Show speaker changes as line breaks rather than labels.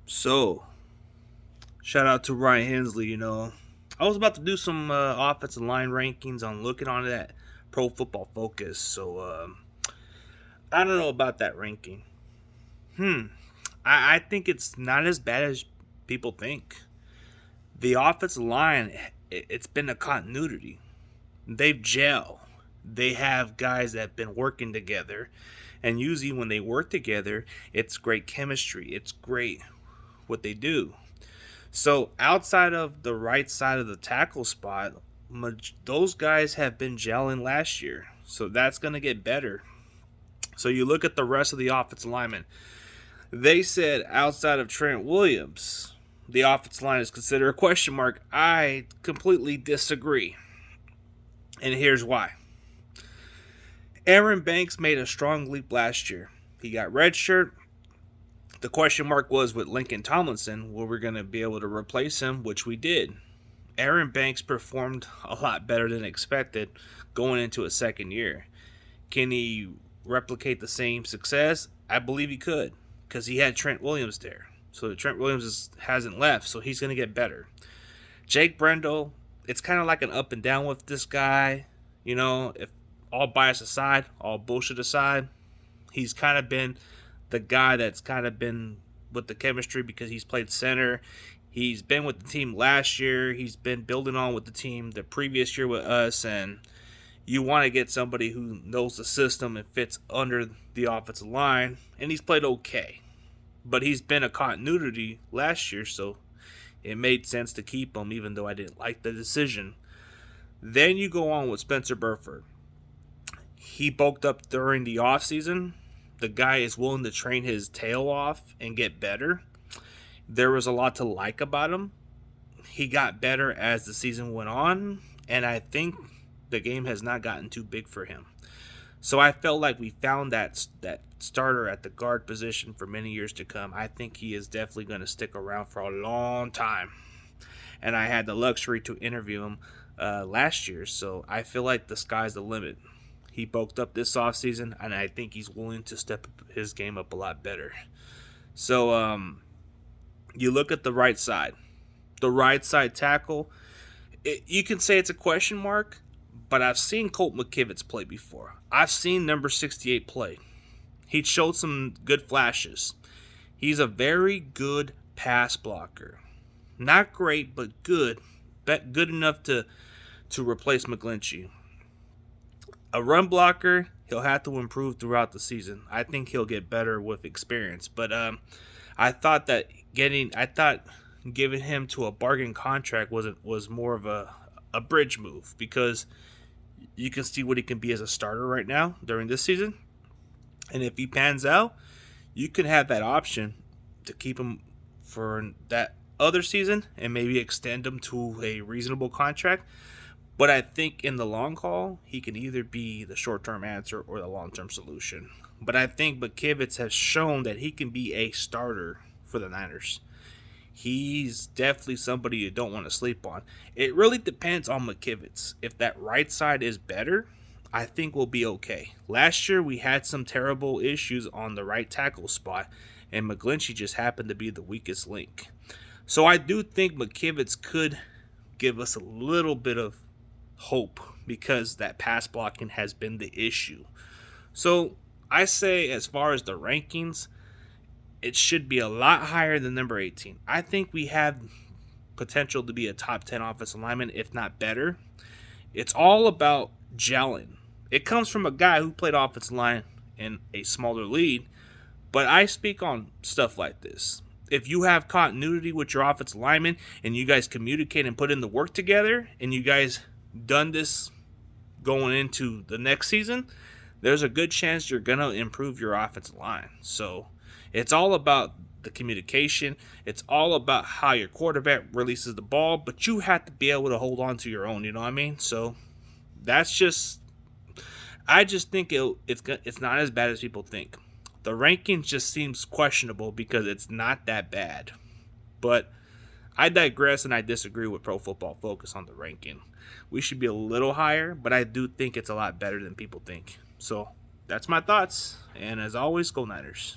So, shout out to Ryan Hensley. I was about to do some offensive line rankings on looking on that Pro Football Focus. So, I don't know about that ranking. Hmm. I think it's not as bad as people think. The offensive line, it's been a continuity. They've gel. They have guys that have been working together. And usually when they work together, it's great chemistry. It's great what they do. So outside of the right side of the tackle spot, those guys have been gelling last year. So that's going to get better. So you look at the rest of the offensive linemen. They said outside of Trent Williams, the offensive line is considered a question mark. I completely disagree. And here's why. Aaron Banks made a strong leap last year. He got redshirt. The question mark was with Lincoln Tomlinson, were we going to be able to replace him, which we did. Aaron Banks performed a lot better than expected going into his second year. Can he replicate the same success? I believe he could because he had Trent Williams there. So Trent Williams hasn't left, so he's going to get better. Jake Brendel, it's kind of like an up and down with this guy. If all bias aside, all bullshit aside, he's kind of been the guy that's kind of been with the chemistry because he's played center. He's been with the team last year. He's been building on with the team the previous year with us. And you want to get somebody who knows the system and fits under the offensive line. And he's played okay. But he's been a continuity last year, so it made sense to keep him, even though I didn't like the decision. Then you go on with Spencer Burford. He bulked up during the offseason. The guy is willing to train his tail off and get better. There was a lot to like about him. He got better as the season went on, and I think the game has not gotten too big for him. So I felt like we found that starter at the guard position for many years to come. I think he is definitely going to stick around for a long time. And I had the luxury to interview him last year, so I feel like the sky's the limit. He bulked up this offseason, and I think he's willing to step his game up a lot better. So you look at the right side. The right side tackle, you can say it's a question mark, but I've seen Colt McKivitz play before. I've seen number 68 play. He showed some good flashes. He's a very good pass blocker. Not great, but good. Good enough to replace McGlinchey. A run blocker, he'll have to improve throughout the season. I think he'll get better with experience. But I thought giving him to a bargain contract was more of a bridge move because you can see what he can be as a starter right now during this season. And if he pans out, you can have that option to keep him for that other season and maybe extend him to a reasonable contract. But I think in the long haul, he can either be the short-term answer or the long-term solution. But I think McKivitz has shown that he can be a starter for the Niners. He's definitely somebody you don't want to sleep on. It really depends on McKivitz. If that right side is better, I think we'll be okay. Last year, we had some terrible issues on the right tackle spot, and McGlinchey just happened to be the weakest link. So I do think McKivitz could give us a little bit of hope because that pass blocking has been the issue. So I say as far as the rankings, it should be a lot higher than number 18. I think we have potential to be a top 10 offensive lineman, if not better. It's all about gelling. It comes from a guy who played offensive line in a smaller league, but I speak on stuff like this. If you have continuity with your offensive lineman and you guys communicate and put in the work together and you guys done this going into the next season, there's a good chance you're going to improve your offensive line. So it's all about the communication. It's all about how your quarterback releases the ball, but you have to be able to hold on to your own, you know what I mean? So I just think it's not as bad as people think. The ranking just seems questionable because it's not that bad. But I digress and I disagree with Pro Football Focus on the ranking. We should be a little higher, but I do think it's a lot better than people think. So that's my thoughts. And as always, go Niners.